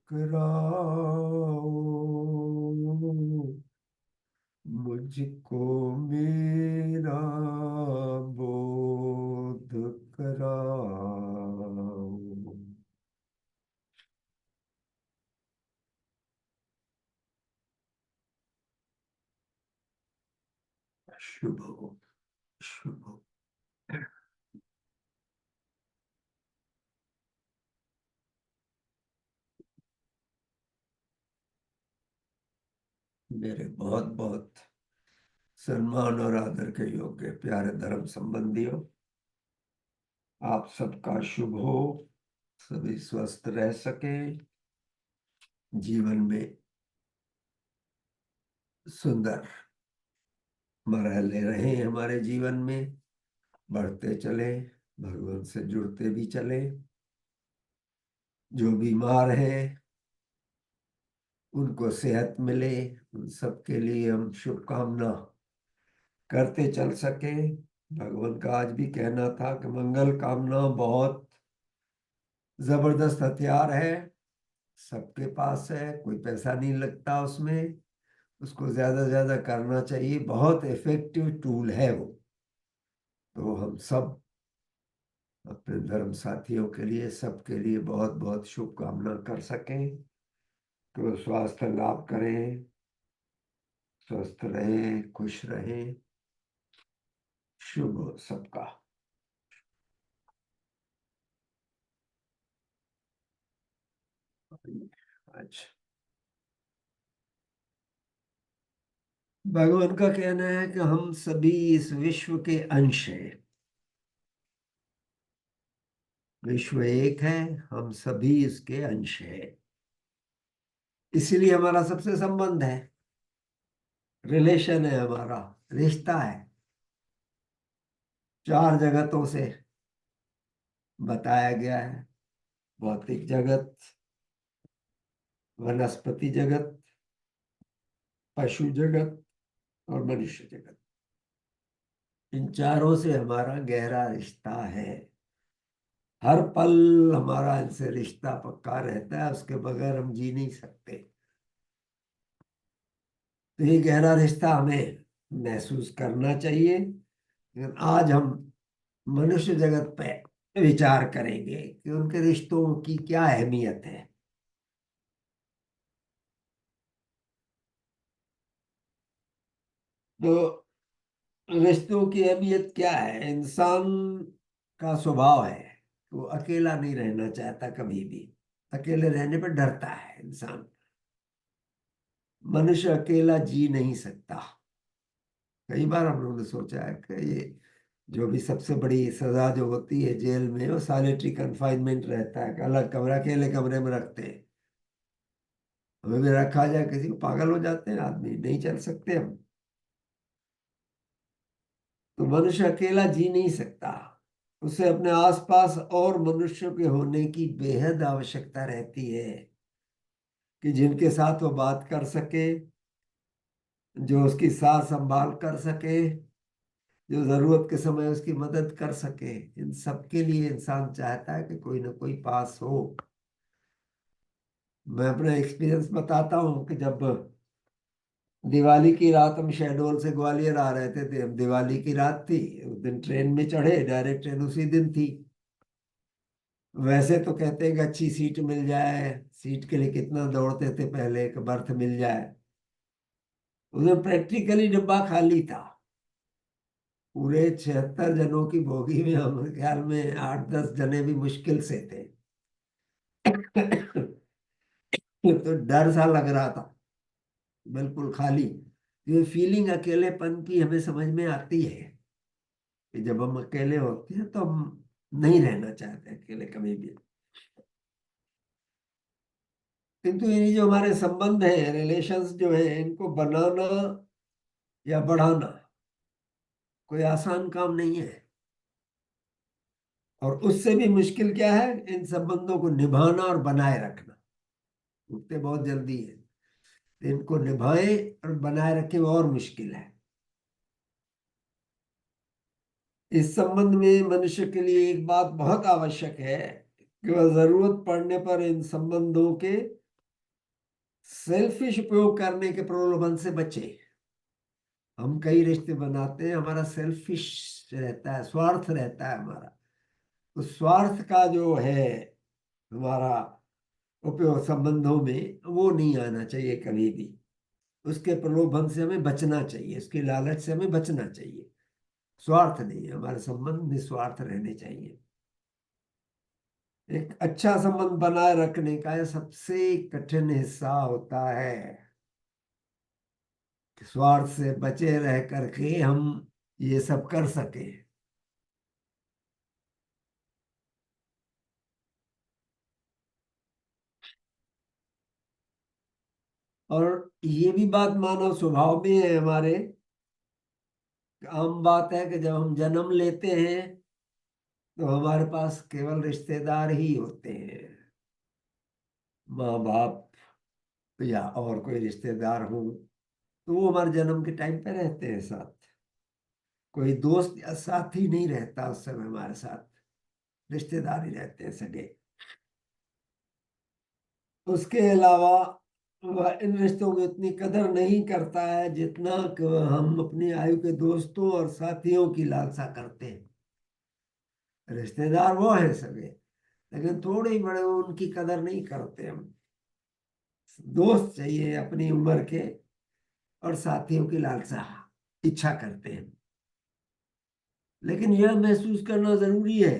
कराओ मुझको मेरा बोध कराओ। शुभ हो, शुभ हो। मेरे बहुत बहुत सम्मान और आदर के योग्य प्यारे धर्म संबंधियों, आप सबका शुभ हो। सभी स्वस्थ रह सके, जीवन में सुंदर मरहले रहे, हमारे जीवन में बढ़ते चले, भगवान से जुड़ते भी चले। जो बीमार हैं उनको सेहत मिले, उन सबके लिए हम शुभकामना करते चल सके। भगवान का आज भी कहना था कि मंगल कामना बहुत जबरदस्त हथियार है, सबके पास है, कोई पैसा नहीं लगता उसमें, उसको ज्यादा से ज्यादा करना चाहिए, बहुत इफेक्टिव टूल है वो। तो हम सब अपने धर्म साथियों के लिए, सबके लिए बहुत बहुत शुभकामना कर सकें, तो स्वास्थ्य लाभ करें, स्वस्थ रहें, खुश रहें। शुभ हो सबका। अच्छा, भगवान का कहना है कि हम सभी इस विश्व के अंश हैं। विश्व एक है, हम सभी इसके अंश हैं, इसीलिए हमारा सबसे संबंध है, रिलेशन है, हमारा रिश्ता है। चार जगतों से बताया गया है, भौतिक जगत, वनस्पति जगत, पशु जगत और मनुष्य जगत। इन चारों से हमारा गहरा रिश्ता है, हर पल हमारा इनसे रिश्ता पक्का रहता है, उसके बगैर हम जी नहीं सकते। तो ये गहरा रिश्ता हमें महसूस करना चाहिए। लेकिन आज हम मनुष्य जगत पे विचार करेंगे कि उनके रिश्तों की क्या अहमियत है। तो रिश्तों की अहमियत क्या है? इंसान का स्वभाव है, वो अकेला नहीं रहना चाहता कभी भी, अकेले रहने पर डरता है इंसान। मनुष्य अकेला जी नहीं सकता। कई बार हम लोगों ने सोचा है कि ये जो भी सबसे बड़ी सजा जो होती है जेल में, वो सॉलिटरी कंफाइनमेंट रहता है, कि अलग कमरा, अकेले कमरे में रखते हैं। हमें भी रखा जाए, किसी को, पागल हो जाते हैं आदमी, नहीं चल सकते हम। तो मनुष्य अकेला जी नहीं सकता, उसे अपने आसपास और मनुष्यों के होने की बेहद आवश्यकता रहती है, कि जिनके साथ वो बात कर सके, जो उसकी सार संभाल कर सके, जो जरूरत के समय उसकी मदद कर सके। इन सब के लिए इंसान चाहता है कि कोई ना कोई पास हो। मैं अपना एक्सपीरियंस बताता हूँ कि जब दिवाली की रात हम शहडोल से ग्वालियर आ रहे थे, दिवाली की रात थी, उस दिन ट्रेन में चढ़े, डायरेक्ट ट्रेन उसी दिन थी। वैसे तो कहते हैं कि अच्छी सीट मिल जाए, सीट के लिए कितना दौड़ते थे पहले कि बर्थ मिल जाए। उधर प्रैक्टिकली डब्बा खाली था, पूरे 76 जनों की बोगी में हम ख्याल में 8-10 जने भी मुश्किल से थे। तो डर सा लग रहा था, बिल्कुल खाली। ये फीलिंग अकेलेपन की हमें समझ में आती है, कि जब हम अकेले होते हैं तो हम नहीं रहना चाहते अकेले कभी भी। किंतु ये जो हमारे संबंध है, रिलेशंस जो है, इनको बनाना या बढ़ाना कोई आसान काम नहीं है। और उससे भी मुश्किल क्या है, इन संबंधों को निभाना और बनाए रखना। टूटते बहुत जल्दी है, तो इनको निभाए और बनाए रखे वो और मुश्किल है। इस संबंध में मनुष्य के लिए एक बात बहुत आवश्यक है, केवल जरूरत पड़ने पर इन संबंधों के सेल्फिश उपयोग करने के प्रलोभन से बचे। हम कई रिश्ते बनाते हैं, हमारा सेल्फिश रहता है, स्वार्थ रहता है हमारा। तो स्वार्थ का जो है हमारा उपयोग संबंधों में, वो नहीं आना चाहिए कभी भी। उसके प्रलोभन से हमें बचना चाहिए, उसके लालच से हमें बचना चाहिए। स्वार्थ नहीं, हमारे संबंध निस्वार्थ रहने चाहिए। एक अच्छा संबंध बनाए रखने का यह सबसे कठिन हिस्सा होता है कि स्वार्थ से बचे रह करके हम ये सब कर सके। और ये भी बात मानव स्वभाव में है हमारे। आम बात है कि जब हम जन्म लेते हैं तो हमारे पास केवल रिश्तेदार ही होते हैं, माँ बाप या और कोई रिश्तेदार हो, तो वो हमारे जन्म के टाइम पे रहते हैं साथ। कोई दोस्त या साथी नहीं रहता उस समय हमारे साथ, रिश्तेदार ही रहते हैं सगे। उसके अलावा वह इन रिश्तों में उतनी कदर नहीं करता है जितना कि हम अपनी आयु के दोस्तों और साथियों की लालसा करते हैं। रिश्तेदार वो है सगे, लेकिन थोड़े ही बड़े वो उनकी कदर नहीं करते हम। दोस्त चाहिए अपनी उम्र के, और साथियों की लालसा इच्छा करते हैं। लेकिन यह महसूस करना जरूरी है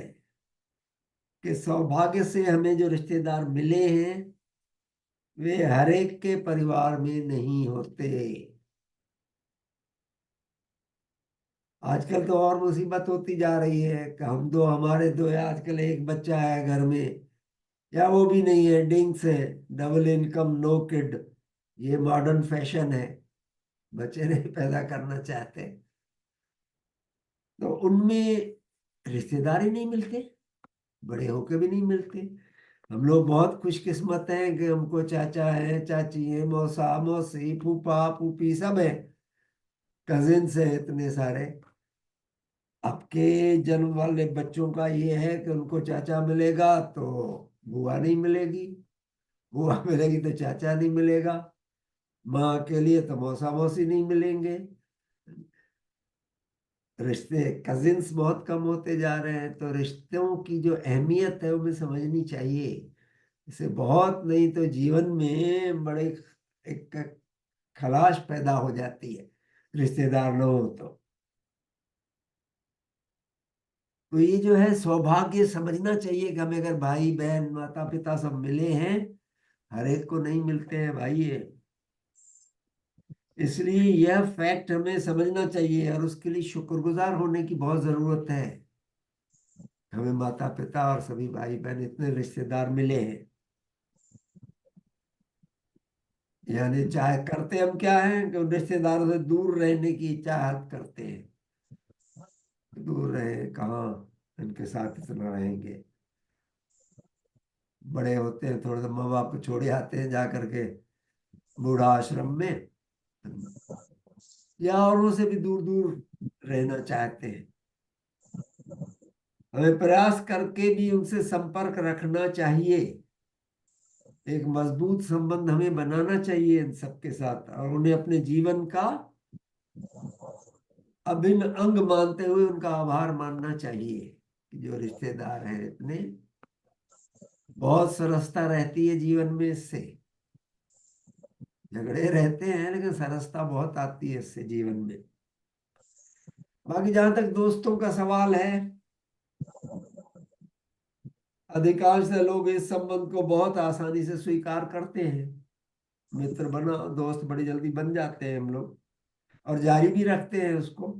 कि सौभाग्य से हमें जो रिश्तेदार मिले हैं वे हर एक के परिवार में नहीं होते। आजकल तो और मुसीबत होती जा रही है कि हम दो, हमारे दो, या आजकल एक बच्चा है घर में, या वो भी नहीं है, डिंग्स है, डबल इनकम नो किड, ये मॉडर्न फैशन है। बच्चे नहीं पैदा करना चाहते तो उनमें रिश्तेदार ही नहीं मिलते, बड़े होके भी नहीं मिलते। हम लोग बहुत खुशकिस्मत हैं कि हमको चाचा है, चाची है, मौसा मौसी, फूफा फूफी सब है, कजिन्स है इतने सारे। आपके जन्म वाले बच्चों का ये है कि उनको चाचा मिलेगा तो बुआ नहीं मिलेगी, बुआ मिलेगी तो चाचा नहीं मिलेगा, माँ के लिए तो मौसा मौसी नहीं मिलेंगे। रिश्ते कजिन्स बहुत कम होते जा रहे हैं। तो रिश्तों की जो अहमियत है वो हमें समझनी चाहिए। इसे बहुत, नहीं तो जीवन में बड़े एक खलाश पैदा हो जाती है रिश्तेदार न हो तो। तो ये जो है सौभाग्य समझना चाहिए कि हमें अगर भाई बहन माता पिता सब मिले हैं, हर एक को नहीं मिलते हैं भाई ये। इसलिए यह फैक्ट हमें समझना चाहिए और उसके लिए शुक्रगुजार होने की बहुत जरूरत है। हमें माता पिता और सभी भाई बहन इतने रिश्तेदार मिले हैं। यानी चाहे करते हम क्या है कि उन रिश्तेदारों से दूर रहने की चाहत करते हैं, दूर रहे कहाँ, इनके साथ इतना रहेंगे। बड़े होते हैं थोड़ा सा, माँ बाप को छोड़े आते हैं जा करके बूढ़ा आश्रम में, या और उनसे भी दूर दूर रहना चाहते हैं। हमें प्रयास करके भी उनसे संपर्क रखना चाहिए। एक मजबूत संबंध हमें बनाना चाहिए इन सबके साथ, और उन्हें अपने जीवन का अभिन्न अंग मानते हुए उनका आभार मानना चाहिए कि जो रिश्तेदार हैं इतने। बहुत सरसता रहती है जीवन में इससे, झगड़े रहते हैं लेकिन सरसता बहुत आती है इससे जीवन में। बाकी जहां तक दोस्तों का सवाल है, अधिकांश लोग इस संबंध को बहुत आसानी से स्वीकार करते हैं। मित्र बना, दोस्त बड़ी जल्दी बन जाते हैं हम लोग, और जारी भी रखते हैं उसको।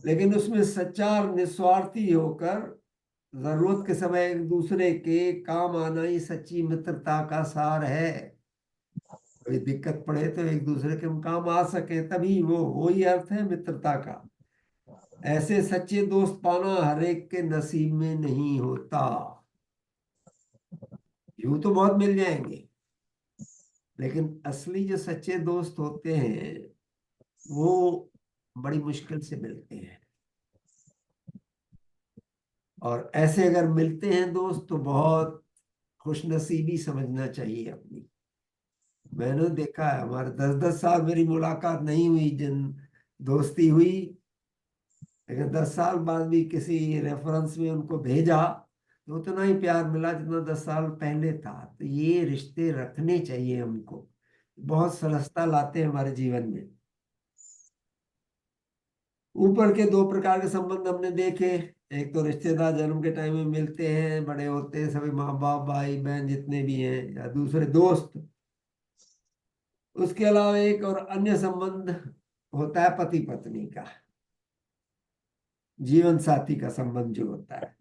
लेकिन उसमें सच्चा और निस्वार्थी होकर जरूरत के समय एक दूसरे के काम आना ही सच्ची मित्रता का सार है। कोई दिक्कत पड़े तो एक दूसरे के हम काम आ सके, तभी वो ही अर्थ है मित्रता का। ऐसे सच्चे दोस्त पाना हर एक के नसीब में नहीं होता। यूं तो बहुत मिल जाएंगे, लेकिन असली जो सच्चे दोस्त होते हैं वो बड़ी मुश्किल से मिलते हैं। और ऐसे अगर मिलते हैं दोस्त तो बहुत खुशनसीबी समझना चाहिए अपनी। मैंने देखा है, हमारे 10-10 साल मेरी मुलाकात नहीं हुई, जिन दोस्ती हुई, लेकिन 10 साल बाद भी किसी रेफरेंस में उनको भेजा तो उतना ही प्यार मिला जितना 10 साल पहले था। तो ये रिश्ते रखने चाहिए हमको, बहुत सरसता लाते हैं हमारे जीवन में। ऊपर के दो प्रकार के संबंध हमने देखे। एक तो रिश्तेदार जन्म के टाइम में मिलते हैं, बड़े होते हैं, सभी माँ बाप भाई बहन जितने भी हैं, या दूसरे दोस्त। उसके अलावा एक और अन्य संबंध होता है पति पत्नी का, जीवन साथी का संबंध जो होता है।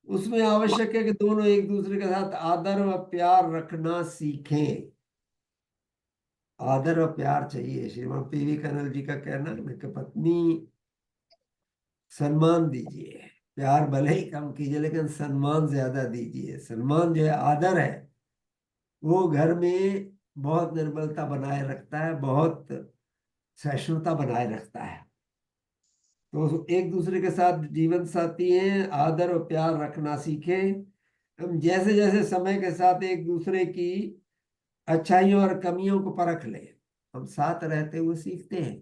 उसमें आवश्यक है कि दोनों एक दूसरे के साथ आदर व प्यार रखना सीखें। आदर व प्यार चाहिए। श्रीमान पीवी कनल जी का कहना है कि पत्नी सम्मान दीजिए, प्यार भले ही कम कीजिए लेकिन सम्मान ज्यादा दीजिए। सम्मान जो है, आदर है, वो घर में बहुत निर्बलता बनाए रखता है, बहुत सहिष्णुता बनाए रखता है। तो एक दूसरे के साथ जीवन साथी हैं, आदर और प्यार रखना सीखें। हम जैसे जैसे समय के साथ एक दूसरे की अच्छाइयों और कमियों को परख लें, हम साथ रहते हुए सीखते हैं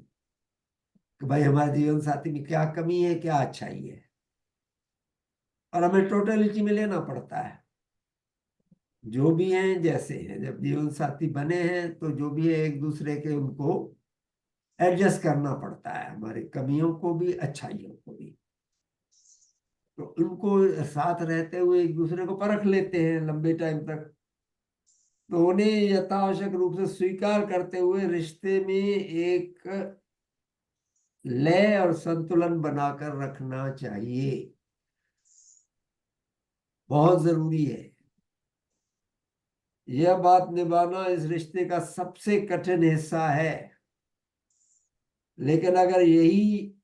कि भाई हमारे जीवन साथी में क्या कमी है, क्या अच्छाई है, और हमें टोटलिटी में लेना पड़ता है। जो भी हैं जैसे हैं, जब जीवन साथी बने हैं तो जो भी है एक दूसरे के उनको एडजस्ट करना पड़ता है, हमारी कमियों को भी अच्छाइयों को भी। तो उनको साथ रहते हुए एक दूसरे को परख लेते हैं लंबे टाइम तक। तो उन्हें यथावश्यक रूप से स्वीकार करते हुए रिश्ते में एक लय और संतुलन बनाकर रखना चाहिए, बहुत जरूरी है। यह बात निभाना इस रिश्ते का सबसे कठिन हिस्सा है, लेकिन अगर यही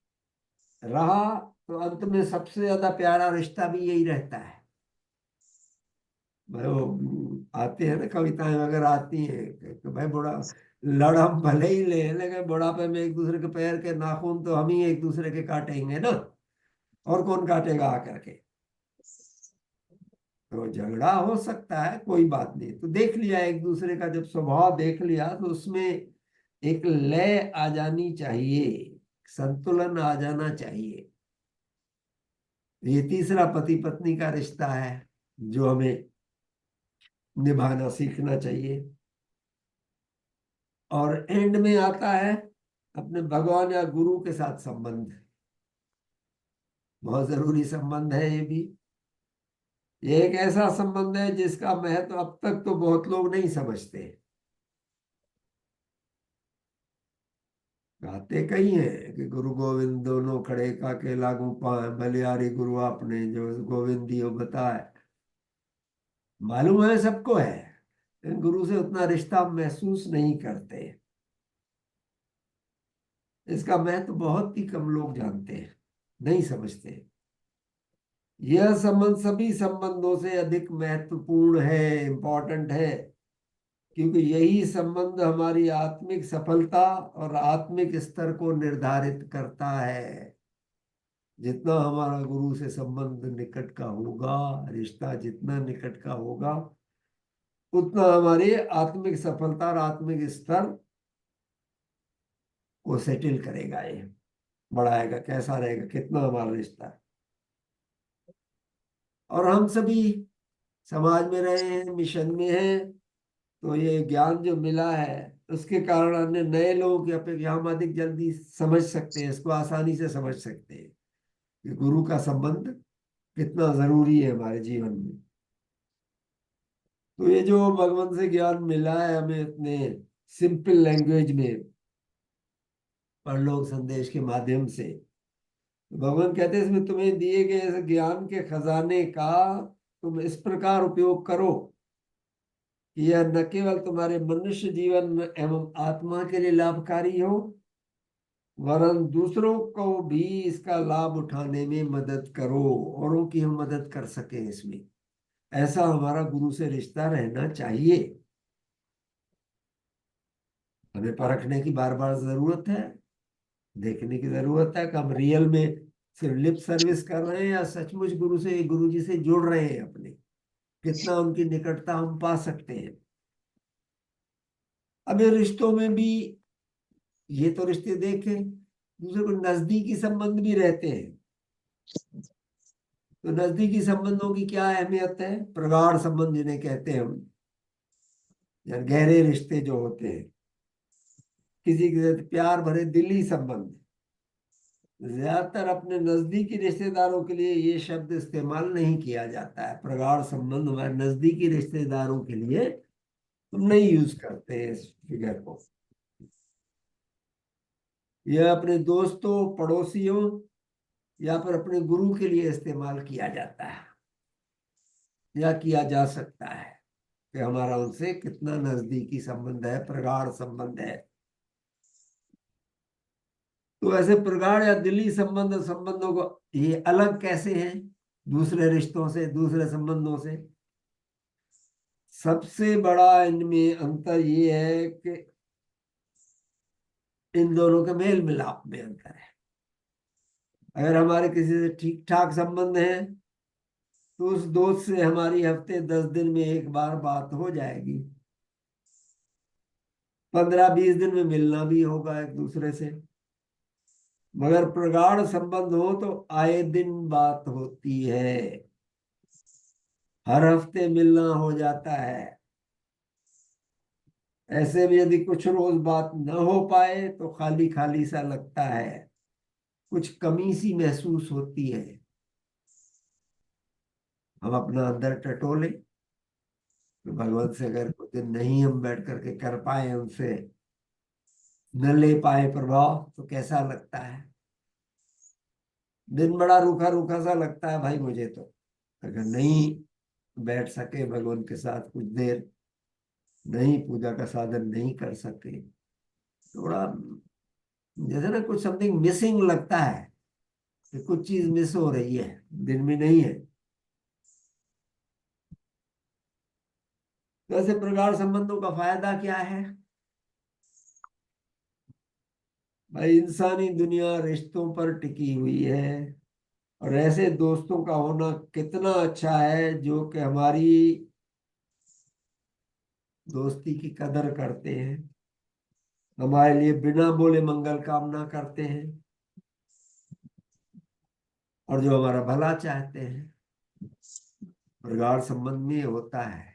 रहा तो अंत में सबसे ज्यादा प्यारा रिश्ता भी यही रहता है। भाई वो आते हैं ना, कविताएं वगैरह आती हैं कि भाई बुढ़ा लड़ हम भले ही ले, लेकिन बुढ़ापे में एक दूसरे के पैर के नाखून तो हम ही एक दूसरे के काटेंगे ना, और कौन काटेगा आकर के। तो झगड़ा हो सकता है, कोई बात नहीं, तो देख लिया एक दूसरे का, जब स्वभाव देख लिया तो उसमें एक लय आ जानी चाहिए, संतुलन आ जाना चाहिए। ये तीसरा पति पत्नी का रिश्ता है जो हमें निभाना सीखना चाहिए। और एंड में आता है अपने भगवान या गुरु के साथ संबंध। बहुत जरूरी संबंध है ये भी। ये एक ऐसा संबंध है जिसका महत्व अब तक तो बहुत लोग नहीं समझते। गाते कई हैं कि गुरु गोविंद दोनों खड़े का के लागू पाए, बलियारी गुरु आपने जो गोविंद दियो बताए। मालूम है सबको है, लेकिन गुरु से उतना रिश्ता महसूस नहीं करते। इसका महत्व बहुत ही कम लोग जानते हैं, नहीं समझते। यह संबंध सभी संबंधों से अधिक महत्वपूर्ण है, इंपॉर्टेंट है, क्योंकि यही संबंध हमारी आत्मिक सफलता और आत्मिक स्तर को निर्धारित करता है। जितना हमारा गुरु से संबंध निकट का होगा, रिश्ता जितना निकट का होगा, उतना हमारी आत्मिक सफलता और आत्मिक स्तर को सेटल करेगा, ये बढ़ाएगा, कैसा रहेगा, कितना हमारा रिश्ता है। और हम सभी समाज में रहे हैं, मिशन में हैं, तो ये ज्ञान जो मिला है उसके कारण अन्य नए लोगों की अपेक्षा हम अधिक जल्दी समझ सकते हैं, इसको आसानी से समझ सकते हैं कि गुरु का संबंध कितना जरूरी है हमारे जीवन में। तो ये जो भगवान से ज्ञान मिला है हमें इतने सिंपल लैंग्वेज में, परलोक संदेश के माध्यम से, तो भगवान कहते हैं इसमें तुम्हें दिए गए इस ज्ञान के खजाने का तुम इस प्रकार उपयोग करो कि यह न केवल तुम्हारे मनुष्य जीवन एवं आत्मा के लिए लाभकारी हो, वरन दूसरों को भी इसका लाभ उठाने में मदद करो, औरों की हम मदद कर सके इसमें। ऐसा हमारा गुरु से रिश्ता रहना चाहिए। हमें परखने की बार बार जरूरत है, देखने की जरूरत है कि हम रियल में सिर्फ लिप सर्विस कर रहे हैं या सचमुच गुरु जी से जुड़ रहे हैं अपने, कितना उनकी निकटता हम पा सकते हैं। अब ये रिश्तों में भी, ये तो रिश्ते देखे, दूसरे को नजदीकी संबंध भी रहते हैं। तो नजदीकी संबंधों की क्या अहमियत है? प्रगाढ़ संबंध जिन्हें कहते हैं हम, या गहरे रिश्ते जो होते हैं, किसी के साथ प्यार भरे दिली संबंध। ज्यादातर अपने नजदीकी रिश्तेदारों के लिए ये शब्द इस्तेमाल नहीं किया जाता है। प्रगाढ़ संबंध हमारे नजदीकी रिश्तेदारों के लिए हम नहीं यूज करते हैं इस फिगर को। यह अपने दोस्तों, पड़ोसियों या फिर अपने गुरु के लिए इस्तेमाल किया जाता है या किया जा सकता है कि हमारा उनसे कितना नजदीकी संबंध है, प्रगाढ़ संबंध है। तो ऐसे प्रगाढ़ या दिली संबंधों को ये अलग कैसे हैं दूसरे रिश्तों से, दूसरे संबंधों से? सबसे बड़ा इनमें अंतर ये है कि इन दोनों के मेल मिलाप में अंतर है। अगर हमारे किसी से ठीक ठाक संबंध है तो उस दोस्त से हमारी हफ्ते 10 दिन में एक बार बात हो जाएगी, 15-20 दिन में मिलना भी होगा एक दूसरे से। मगर प्रगाढ़ संबंध हो तो आए दिन बात होती है, हर हफ्ते मिलना हो जाता है। ऐसे भी यदि कुछ रोज बात न हो पाए तो खाली खाली सा लगता है, कुछ कमी सी महसूस होती है। हम अपना अंदर टटोले तो भगवान से अगर कुछ दिन नहीं हम बैठ करके कर पाए, उनसे न ले पाए प्रभाव, तो कैसा लगता है? दिन बड़ा रूखा रूखा सा लगता है भाई मुझे तो। अगर नहीं बैठ सके भगवान के साथ कुछ देर, नहीं पूजा का साधन नहीं कर सके, थोड़ा जैसे ना कुछ समथिंग मिसिंग लगता है कि कुछ चीज मिस हो रही है, दिन में नहीं है। तो ऐसे प्रगाढ़ संबंधों का फायदा क्या है? भाई इंसानी दुनिया रिश्तों पर टिकी हुई है, और ऐसे दोस्तों का होना कितना अच्छा है जो कि हमारी दोस्ती की कदर करते हैं, हमारे लिए बिना बोले मंगल कामना करते हैं, और जो हमारा भला चाहते हैं। प्रगाढ़ संबंध में होता है,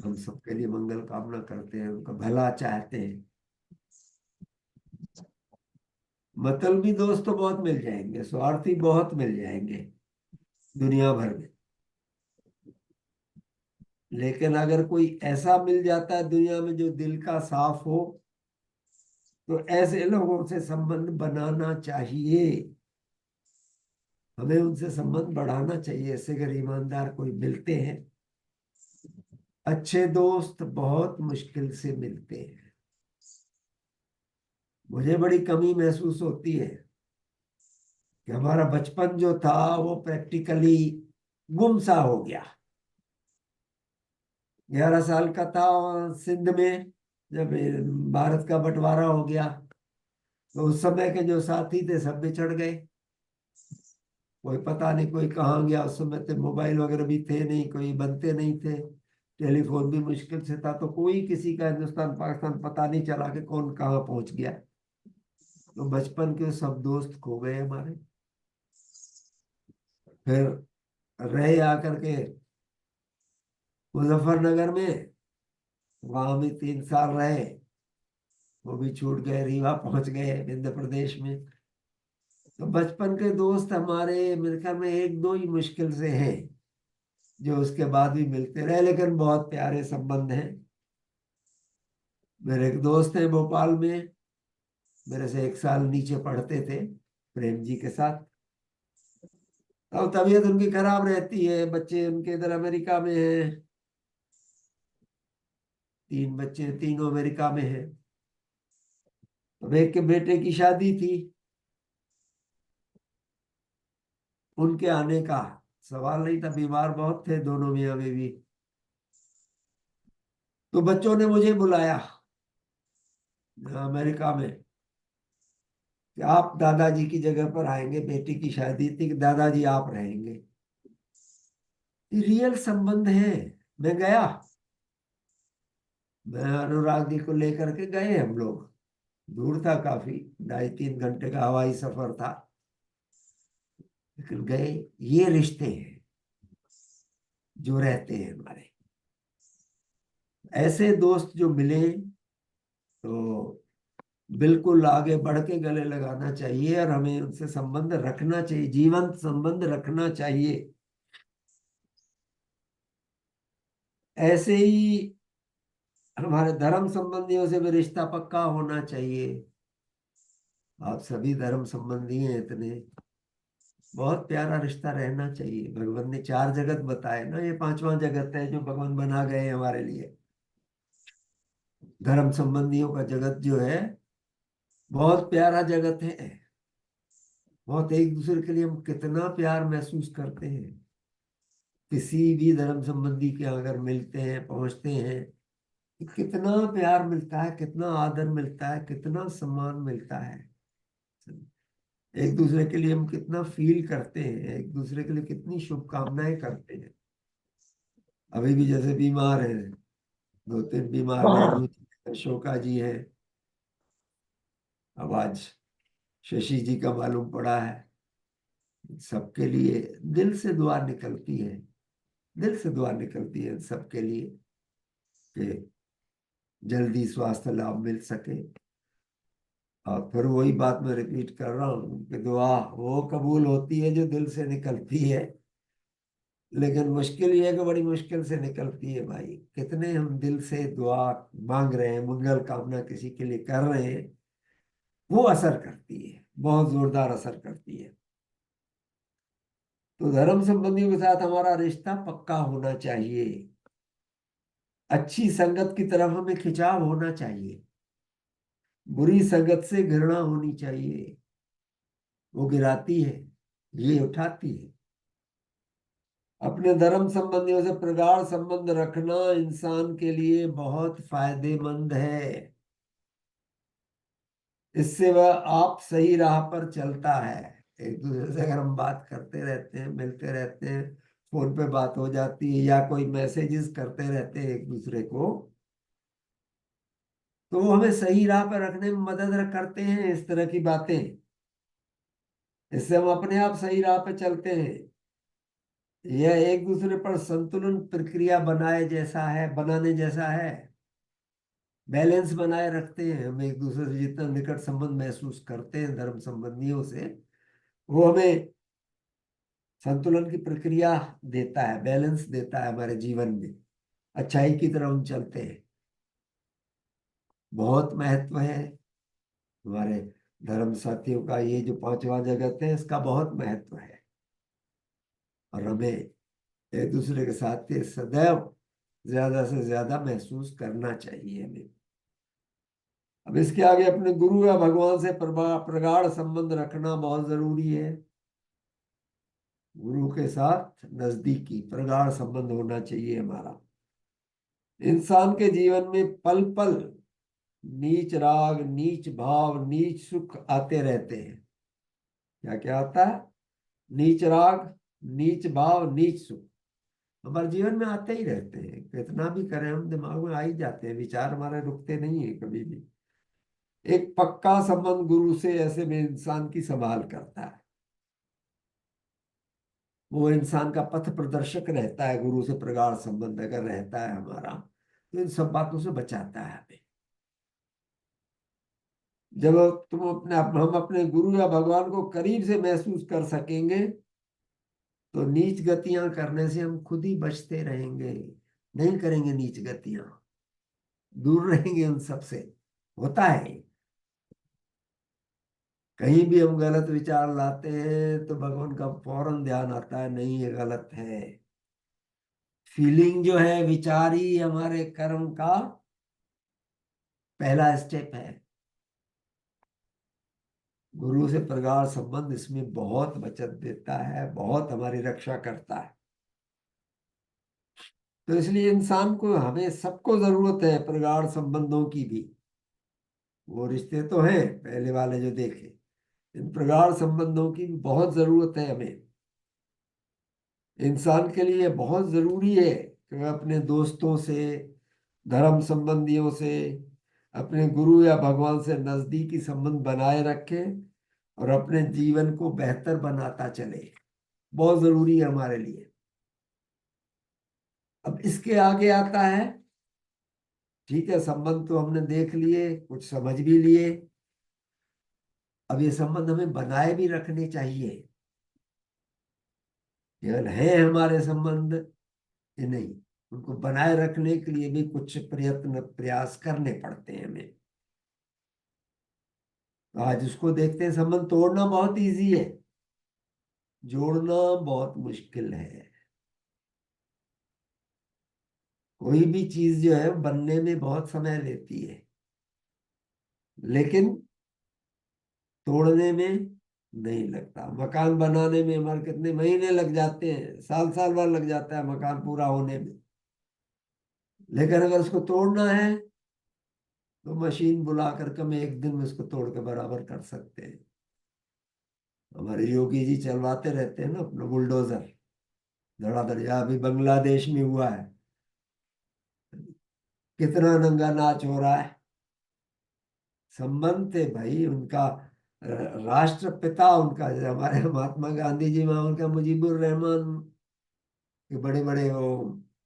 हम सबके लिए मंगल कामना करते हैं, उनका भला चाहते हैं। मतलबी दोस्त तो बहुत मिल जाएंगे, स्वार्थी बहुत मिल जाएंगे दुनिया भर में। लेकिन अगर कोई ऐसा मिल जाता है दुनिया में जो दिल का साफ हो, तो ऐसे लोगों से संबंध बनाना चाहिए। हमें उनसे संबंध बढ़ाना चाहिए। ऐसे अगर ईमानदार कोई मिलते हैं, अच्छे दोस्त बहुत मुश्किल से मिलते हैं। मुझे बड़ी कमी महसूस होती है कि हमारा बचपन जो था वो प्रैक्टिकली गुम सा हो गया। 11 साल का था और सिंध में जब भारत का बंटवारा हो गया, तो उस समय के जो साथी थे सब बिछड़ गए। कोई पता नहीं कोई कहाँ गया। उस समय तो मोबाइल वगैरह भी थे नहीं, कोई बनते नहीं थे, टेलीफोन भी मुश्किल से था, तो कोई किसी का हिंदुस्तान पाकिस्तान पता नहीं चला कि कौन कहाँ पहुंच गया। तो बचपन के सब दोस्त खो गए हमारे। फिर रहे आकर के मुजफ्फरनगर में, वहां भी 3 साल रहे, वो भी छूट गए, रीवा पहुंच गए मध्य प्रदेश में। तो बचपन के दोस्त हमारे मेरे ख्याल में एक दो ही मुश्किल से हैं जो उसके बाद भी मिलते रहे, लेकिन बहुत प्यारे संबंध हैं। मेरे एक दोस्त हैं भोपाल में, मेरे से 1 साल नीचे पढ़ते थे, प्रेम जी के साथ। अब तबीयत उनकी खराब रहती है, बच्चे उनके इधर अमेरिका में हैं, 3 बच्चे, तीनों अमेरिका में हैं। अब एक के बेटे की शादी थी, उनके आने का सवाल नहीं था, बीमार बहुत थे दोनों मियाँ बीवी। तो बच्चों ने मुझे बुलाया अमेरिका में। कि आप दादाजी की जगह पर आएंगे, बेटी की शादी थी कि दादाजी आप रहेंगे। ये रियल संबंध है। मैं गया, मैं अनुराग जी को लेकर के गए, हम लोग, दूर था काफी, 2.5-3 घंटे का हवाई सफर था, लेकिन गए। ये रिश्ते हैं जो रहते हैं हमारे। ऐसे दोस्त जो मिले तो बिल्कुल आगे बढ़ के गले लगाना चाहिए, और हमें उनसे संबंध रखना चाहिए, जीवंत संबंध रखना चाहिए। ऐसे ही हमारे धर्म संबंधियों से भी रिश्ता पक्का होना चाहिए। आप सभी धर्म संबंधी हैं इतने, बहुत प्यारा रिश्ता रहना चाहिए। भगवान ने 4 जगत बताए ना, ये 5वां जगत है जो भगवान बना गए हैं हमारे लिए। धर्म संबंधियों का जगत जो है बहुत प्यारा जगत है। बहुत एक दूसरे के लिए हम कितना प्यार महसूस करते हैं। किसी भी धर्म संबंधी के अगर मिलते हैं, पहुंचते हैं, कितना प्यार मिलता है, कितना आदर मिलता है, कितना सम्मान मिलता है। एक दूसरे के लिए हम कितना फील करते हैं, एक दूसरे के लिए कितनी शुभकामनाएं करते हैं। अभी भी जैसे बीमार हैं, 2-3 बीमार बहनों, अशोका जी है, अब आज शशि जी का मालूम पड़ा है। सबके लिए दिल से दुआ निकलती है, दिल से दुआ निकलती है सबके लिए कि जल्दी स्वास्थ्य लाभ मिल सके। और फिर वही बात मैं रिपीट कर रहा हूँ कि दुआ वो कबूल होती है जो दिल से निकलती है, लेकिन मुश्किल ये है कि बड़ी मुश्किल से निकलती है भाई। कितने हम दिल से दुआ मांग रहे हैं, मंगल कामना किसी के लिए कर रहे हैं, वो असर करती है, बहुत जोरदार असर करती है। तो धर्म संबंधियों के साथ हमारा रिश्ता पक्का होना चाहिए। अच्छी संगत की तरफ हमें खिंचाव होना चाहिए, बुरी संगत से घृणा होनी चाहिए। वो गिराती है, ये उठाती है। अपने धर्म संबंधियों से प्रगाढ़ संबंध रखना इंसान के लिए बहुत फायदेमंद है। इससे वह आप सही राह पर चलता है। एक दूसरे से अगर हम बात करते रहते हैं, मिलते रहते हैं, फोन पे बात हो जाती है या कोई मैसेजेस करते रहते हैं एक दूसरे को, तो वो हमें सही राह पर रखने में मदद करते हैं इस तरह की बातें। इससे हम अपने आप सही राह पर चलते हैं। यह एक दूसरे पर संतुलन प्रक्रिया बनाने जैसा है। बैलेंस बनाए रखते हैं। हम एक दूसरे से जितना निकट संबंध महसूस करते हैं धर्म संबंधियों से, वो हमें संतुलन की प्रक्रिया देता है, बैलेंस देता है हमारे जीवन में। अच्छाई की तरफ हम चलते हैं। बहुत महत्व है हमारे धर्म साथियों का। ये जो 5वां जगत है इसका बहुत महत्व है, और हमें एक दूसरे के साथ ये सदैव ज्यादा से ज्यादा महसूस करना चाहिए हमें। अब इसके आगे अपने गुरु या भगवान से प्रगाढ़ संबंध रखना बहुत जरूरी है। गुरु के साथ नजदीकी प्रगाढ़ संबंध होना चाहिए हमारा। इंसान के जीवन में पल पल नीच राग, नीच भाव, नीच सुख आते रहते हैं। क्या क्या आता है? नीच राग, नीच भाव, नीच सुख हमारे जीवन में आते ही रहते हैं। कितना भी करें हम, दिमाग में आ ही जाते हैं, विचार हमारे रुकते नहीं है कभी भी। एक पक्का संबंध गुरु से ऐसे में इंसान की संभाल करता है। वो इंसान का पथ प्रदर्शक रहता है। गुरु से प्रगाढ़ संबंध अगर रहता है हमारा, तो इन सब बातों से बचाता है हमें। जब हम अपने गुरु या भगवान को करीब से महसूस कर सकेंगे, तो नीच गतियां करने से हम खुद ही बचते रहेंगे। नहीं करेंगे नीच गतियां, दूर रहेंगे उन सब से। होता है कहीं भी हम गलत विचार लाते हैं तो भगवान का फौरन ध्यान आता है, नहीं ये गलत है। फीलिंग जो है, विचार ही हमारे कर्म का पहला स्टेप है। गुरु से प्रगाढ़ संबंध इसमें बहुत बचत देता है, बहुत हमारी रक्षा करता है। तो इसलिए इंसान को, हमें सबको जरूरत है प्रगाढ़ संबंधों की भी। वो रिश्ते तो हैं पहले वाले जो देखे, इन प्रगाढ़ संबंधों की बहुत जरूरत है हमें। इंसान के लिए बहुत जरूरी है कि वह अपने दोस्तों से, धर्म संबंधियों से, अपने गुरु या भगवान से नजदीकी संबंध बनाए रखे और अपने जीवन को बेहतर बनाता चले। बहुत जरूरी है हमारे लिए। अब इसके आगे आता है, ठीक है, संबंध तो हमने देख लिए, कुछ समझ भी लिए। अब ये संबंध हमें बनाए भी रखने चाहिए। केवल है हमारे संबंध ये नहीं, उनको बनाए रखने के लिए भी कुछ प्रयत्न प्रयास करने पड़ते हैं हमें। तो आज उसको देखते हैं। संबंध तोड़ना बहुत इजी है, जोड़ना बहुत मुश्किल है। कोई भी चीज जो है बनने में बहुत समय लेती है, लेकिन तोड़ने में नहीं लगता। मकान बनाने में हमारे कितने महीने लग जाते हैं, साल साल भर लग जाता है मकान पूरा होने में। लेकिन अगर उसको तोड़ना है तो मशीन बुला करके हम एक दिन में उसको तोड़ के बराबर कर सकते हैं। हमारे योगी जी चलवाते रहते हैं ना अपना बुलडोजर, धड़ाधड़। यहाँ अभी बांग्लादेश में हुआ है, कितना नंगा नाच हो रहा है। संबंध थे भाई उनका, राष्ट्रपिता उनका, जैसे हमारे महात्मा गांधी जी, वहां उनका मुजीबुर रहमान के बड़े बड़े वो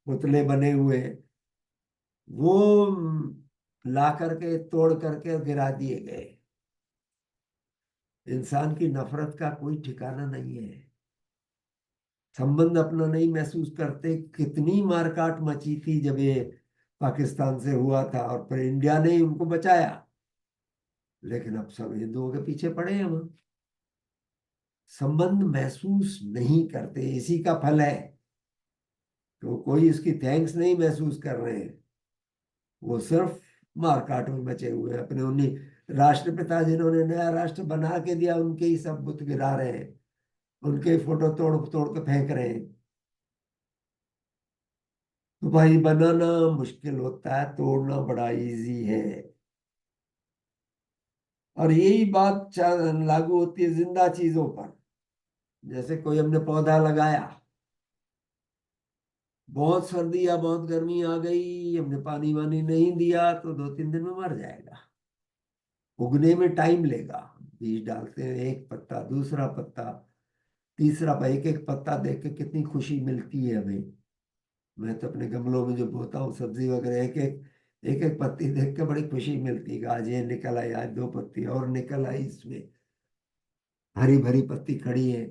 पुतले बने हुए, वो ला करके तोड़ करके गिरा दिए गए। इंसान की नफरत का कोई ठिकाना नहीं है। संबंध अपना नहीं महसूस करते। कितनी मारकाट मची थी जब ये पाकिस्तान से हुआ था, और फिर इंडिया ने ही उनको बचाया। लेकिन अब सब हिंदुओं के पीछे पड़े हैं वहां। संबंध महसूस नहीं करते, इसी का फल है। तो कोई इसकी थैंक्स नहीं महसूस कर रहे हैं। वो सिर्फ मारकाट में बचे हुए हैं। अपने उन्हीं राष्ट्रपिता जिन्होंने नया राष्ट्र बना के दिया, उनके ही सब बुत गिरा रहे हैं, उनके ही फोटो तोड़ तोड़ के फेंक रहे हैं। तो भाई बनाना मुश्किल होता है, तोड़ना बड़ा इजी है। और यही बात लागू होती है जिंदा चीजों पर। जैसे कोई हमने पौधा लगाया, बहुत सर्दी या बहुत गर्मी आ गई, हमने पानी वानी नहीं दिया, तो 2-3 दिन में मर जाएगा। उगने में टाइम लेगा। बीज डालते हैं, एक पत्ता, दूसरा पत्ता, तीसरा, एक एक पत्ता देख के कितनी खुशी मिलती है हमें। मैं तो अपने गमलों में जो बोता हूँ सब्जी वगैरह, एक एक पत्ती देख के बड़ी खुशी मिलती है कि आज ये निकल आई, आज 2 पत्ती और निकल आई इसमें, हरी भरी पत्ती खड़ी है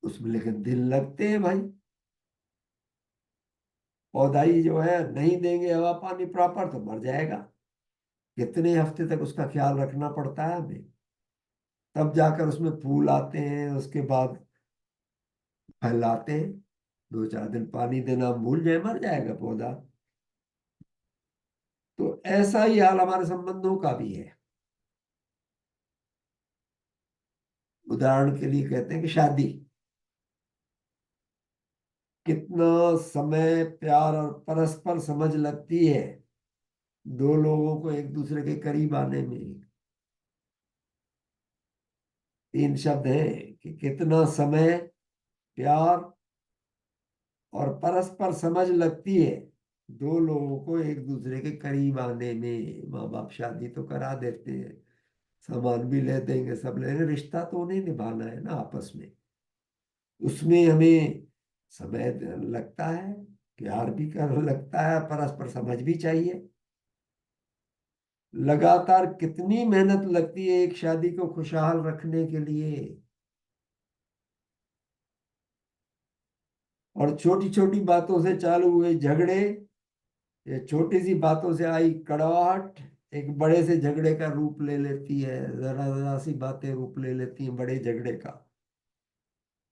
उसमें। लेकिन दिन लगते हैं भाई। पौधा ही जो है नहीं देंगे हवा पानी प्रॉपर तो मर जाएगा। कितने हफ्ते तक उसका ख्याल रखना पड़ता है हमें, तब जाकर उसमें फूल आते हैं। उसके बाद फैलाते हैं। 2-4 दिन पानी देना भूल जाए, मर जाएगा पौधा। तो ऐसा ही हाल हमारे संबंधों का भी है। उदाहरण के लिए कहते हैं कि शादी, कितना समय, प्यार और परस्पर समझ लगती है दो लोगों को एक दूसरे के करीब आने में। 3 शब्द हैं कि कितना समय, प्यार और परस्पर समझ लगती है दो लोगों को एक दूसरे के करीब आने में। माँ बाप शादी तो करा देते हैं, सामान भी ले देंगे, सब ले देंगे, रिश्ता तो उन्हें निभाना है ना आपस में। उसमें हमें समय लगता है, प्यार भी कर लगता है, परस्पर समझ भी चाहिए। लगातार कितनी मेहनत लगती है एक शादी को खुशहाल रखने के लिए। और छोटी छोटी बातों से चालू हुए झगड़े, ये छोटी सी बातों से आई कड़वाहट एक बड़े से झगड़े का रूप ले लेती है। जरा जरा सी बातें रूप ले लेती हैं बड़े झगड़े का,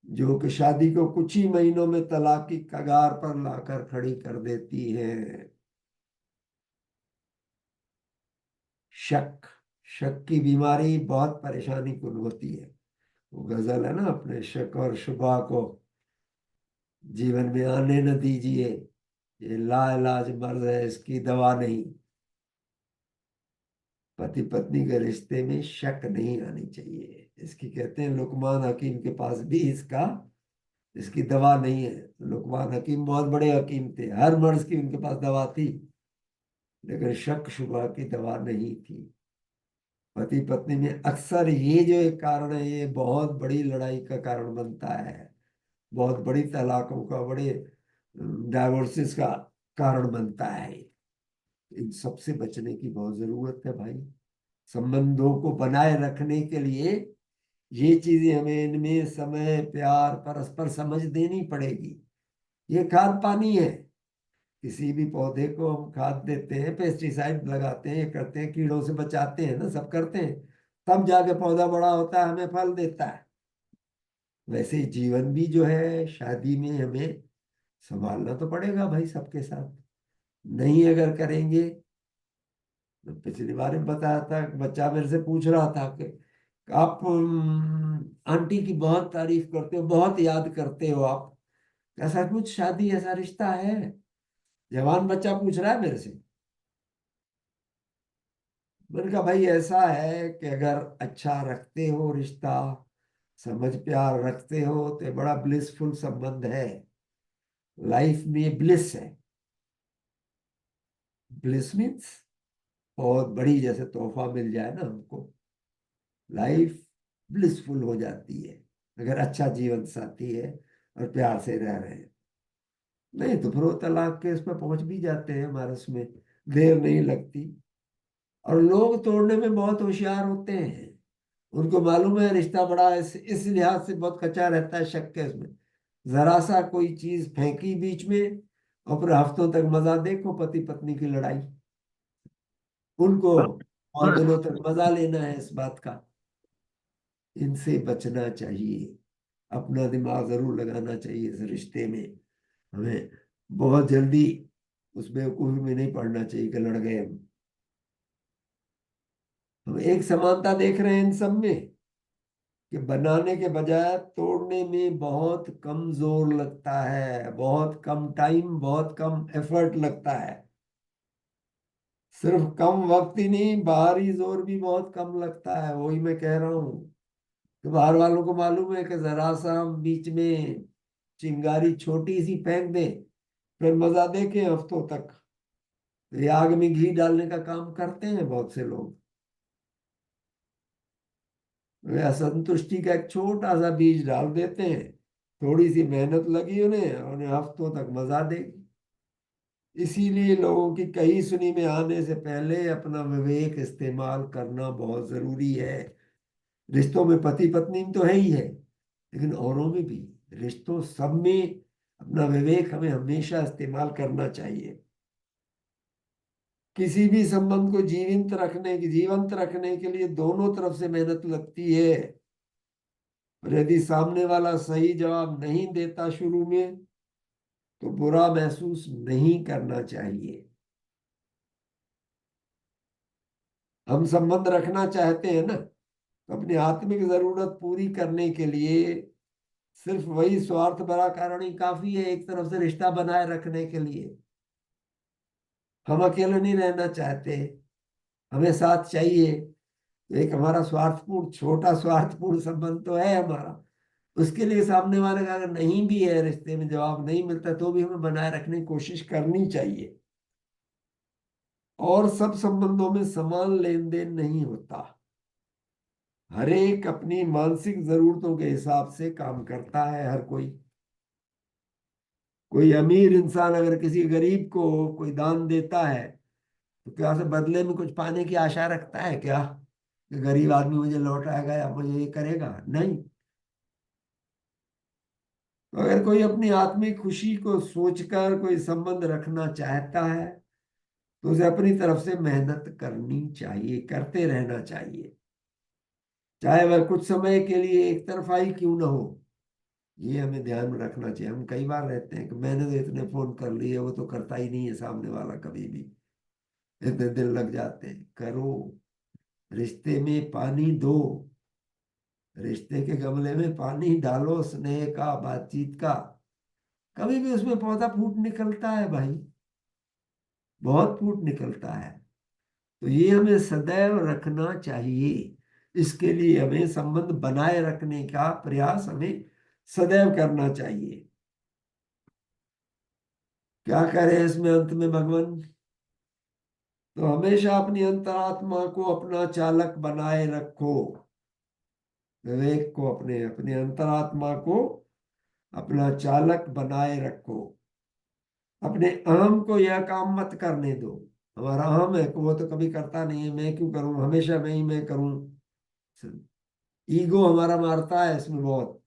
जो कि शादी को कुछ ही महीनों में तलाक की कगार पर लाकर खड़ी कर देती है। शक, शक की बीमारी बहुत परेशानी कुन होती है। वो गजल है ना, अपने शक और शुबा को जीवन में आने न दीजिए, ये लाइलाज मर्ज है, इसकी दवा नहीं। पति पत्नी के रिश्ते में शक नहीं आनी चाहिए। इसकी कहते हैं, लुकमान हकीम के पास भी इसका इसकी दवा नहीं है। लुकमान हकीम बहुत बड़े हकीम थे, हर मर्ज की उनके पास दवा थी, लेकिन शक शुबह की दवा नहीं थी। पति पत्नी में अक्सर ये जो एक कारण है, ये बहुत बड़ी लड़ाई का कारण बनता है, बहुत बड़ी तलाकों का, बड़े डाइवोर्सेस का कारण बनता है। इन सबसे बचने की बहुत जरूरत है भाई। संबंधों को बनाए रखने के लिए ये चीजें हमें, इनमें समय, प्यार, परस्पर समझ देनी पड़ेगी। ये खाद पानी है। किसी भी पौधे को हम खाद देते हैं, पेस्टिसाइड लगाते हैं, ये करते हैं, कीड़ों से बचाते हैं ना, सब करते हैं, तब जाके पौधा बड़ा होता है, हमें फल देता है। वैसे ही जीवन भी जो है, शादी में हमें संभालना तो पड़ेगा भाई सबके साथ। नहीं अगर करेंगे, तो पिछली बार भी बताया था, बच्चा मेरे से पूछ रहा था कि आप आंटी की बहुत तारीफ करते हो, बहुत याद करते हो आप, क्या सचमुच शादी ऐसा रिश्ता है? जवान बच्चा पूछ रहा है मेरे से। मैंने कहा भाई ऐसा है कि अगर अच्छा रखते हो रिश्ता, समझ प्यार रखते हो, तो ये बड़ा ब्लिसफुल संबंध है। लाइफ में ब्लिस है। ब्लिस मीन्स बहुत बड़ी, जैसे तोहफा मिल जाए ना हमको, लाइफ ब्लिसफुल हो जाती है अगर अच्छा जीवन साथी है और प्यार से रह रहे हैं। नहीं तो फिर वो तलाक के इसमें पहुंच भी जाते हैं हमारे उसमें, देर नहीं लगती। और लोग तोड़ने में बहुत होशियार होते हैं। उनको मालूम है रिश्ता बड़ा इस लिहाज से बहुत कच्चा रहता है, शक के इसमें। जरा सा कोई चीज फेंकी बीच में और फिर हफ्तों तक मजा, देखो पति पत्नी की लड़ाई। उनको बहुत दिनों तक मजा लेना है इस बात का। इनसे बचना चाहिए। अपना दिमाग जरूर लगाना चाहिए इस रिश्ते में। हमें बहुत जल्दी उस बेवकूफी में नहीं पड़ना चाहिए कि लड़ गए हम एक समानता देख रहे हैं इन सब में, कि बनाने के बजाय तोड़ने में बहुत कम जोर लगता है, बहुत कम टाइम, बहुत कम एफर्ट लगता है। सिर्फ कम वक्त ही नहीं, बाहरी जोर भी बहुत कम लगता है। वही मैं कह रहा हूँ कि बाहर वालों को मालूम है कि जरा सा हम बीच में चिंगारी छोटी सी फेंक दें, फिर मजा देखें हफ्तों तक। ये आग में घी डालने का काम करते हैं बहुत से लोग। वे असंतुष्टि का एक छोटा सा बीज डाल देते हैं, थोड़ी सी मेहनत लगी उन्हें, उन्हें हफ्तों तक मजा देगी। इसीलिए लोगों की कही सुनी में आने से पहले अपना विवेक इस्तेमाल करना बहुत जरूरी है। रिश्तों में पति पत्नी में तो है ही है, लेकिन औरों में भी, रिश्तों सब में अपना विवेक हमें हमेशा इस्तेमाल करना चाहिए। किसी भी संबंध को जीवंत रखने के लिए दोनों तरफ से मेहनत लगती है। और यदि सामने वाला सही जवाब नहीं देता शुरू में, तो बुरा महसूस नहीं करना चाहिए। हम संबंध रखना चाहते हैं ना, तो अपनी आत्मिक जरूरत पूरी करने के लिए सिर्फ वही स्वार्थ भरा कारण ही काफी है एक तरफ से रिश्ता बनाए रखने के लिए। हम अकेले नहीं रहना चाहते, हमें साथ चाहिए। तो एक हमारा स्वार्थपूर्ण, छोटा स्वार्थपूर्ण संबंध तो है हमारा। उसके लिए सामने वाले का अगर नहीं भी है, रिश्ते में जवाब नहीं मिलता, तो भी हमें बनाए रखने की कोशिश करनी चाहिए। और सब संबंधों में समान लेन देन नहीं होता। हर एक अपनी मानसिक जरूरतों के हिसाब से काम करता है हर कोई। कोई अमीर इंसान अगर किसी गरीब को कोई दान देता है, तो क्या उसे बदले में कुछ पाने की आशा रखता है क्या, कि गरीब आदमी मुझे लौटाएगा या मुझे ये करेगा? नहीं। तो अगर कोई अपनी आत्मिक खुशी को सोचकर कोई संबंध रखना चाहता है, तो उसे अपनी तरफ से मेहनत करनी चाहिए, करते रहना चाहिए, चाहे वह कुछ समय के लिए एक तरफा ही क्यों ना हो। ये हमें ध्यान में रखना चाहिए। हम कई बार रहते हैं कि मैंने तो इतने फोन कर लिए, वो तो करता ही नहीं है सामने वाला कभी भी, इतने दिन लग जाते हैं। करो, रिश्ते में पानी दो, रिश्ते के गमले में पानी डालो, स्नेह का, बातचीत का। कभी भी उसमें पौधा फूट निकलता है भाई, बहुत फूट निकलता है। तो ये हमें सदैव रखना चाहिए। इसके लिए हमें संबंध बनाए रखने का प्रयास हमें सदैव करना चाहिए। क्या कह रहे हैं इसमें अंत में भगवान? तो हमेशा अपनी अंतरात्मा को अपना चालक बनाए रखो। विवेक को, अपने अपने अंतरात्मा को अपना चालक बनाए रखो। अपने अहम को यह काम मत करने दो। हमारा अहम है, वो तो कभी करता नहीं है, मैं क्यों करूं, हमेशा मैं ही मैं करूं। ईगो हमारा मारता है इसमें बहुत।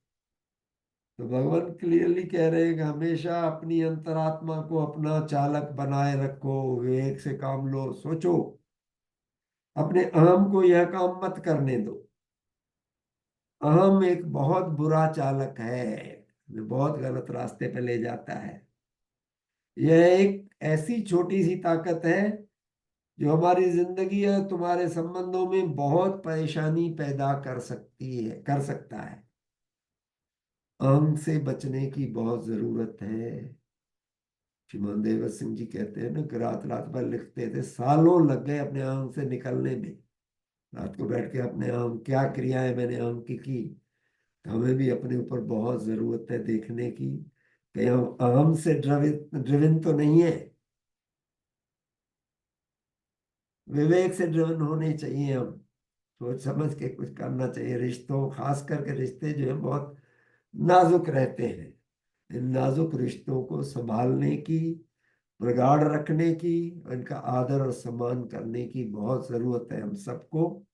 तो भगवान क्लियरली कह रहे हैं कि हमेशा अपनी अंतरात्मा को अपना चालक बनाए रखो, विवेक से काम लो, सोचो। अपने अहम को यह काम मत करने दो। अहम एक बहुत बुरा चालक है, जो बहुत गलत रास्ते पे ले जाता है। यह एक ऐसी छोटी सी ताकत है जो हमारी जिंदगी और तुम्हारे संबंधों में बहुत परेशानी पैदा कर सकती है, कर सकता है। अहम से बचने की बहुत जरूरत है। श्रीमान देवर सिंह जी कहते हैं ना कि रात रात भर लिखते थे, सालों लग गए अपने अहम से निकलने में। रात को बैठ के अपने अहम, क्या क्रियाएं मैंने अहम की। तो हमें भी अपने ऊपर बहुत जरूरत है देखने की कि हम अहम से ड्रिवन ड्रिवन तो नहीं है। विवेक से ड्रिवन होने चाहिए हम। सोच समझ के कुछ करना चाहिए। रिश्तों, खास करके रिश्ते जो है बहुत नाजुक रहते हैं। इन नाजुक रिश्तों को संभालने की, प्रगाढ़ रखने की, इनका आदर और सम्मान करने की बहुत जरूरत है हम सबको।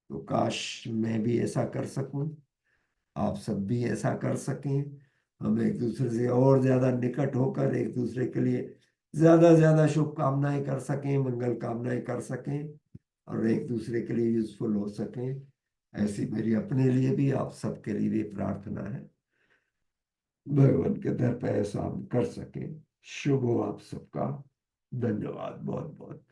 तो काश मैं भी ऐसा कर सकूं, आप सब भी ऐसा कर सकें। हम एक दूसरे से और ज्यादा निकट होकर एक दूसरे के लिए ज्यादा ज्यादा शुभकामनाएं कर सकें, मंगल कामनाएं कर सकें, और एक दूसरे के लिए यूजफुल हो सकें। ऐसी मेरी अपने लिए भी, आप सबके लिए भी प्रार्थना है। भगवान के दर पे ऐसा हम कर सकें। शुभ हो आप सबका। धन्यवाद बहुत बहुत।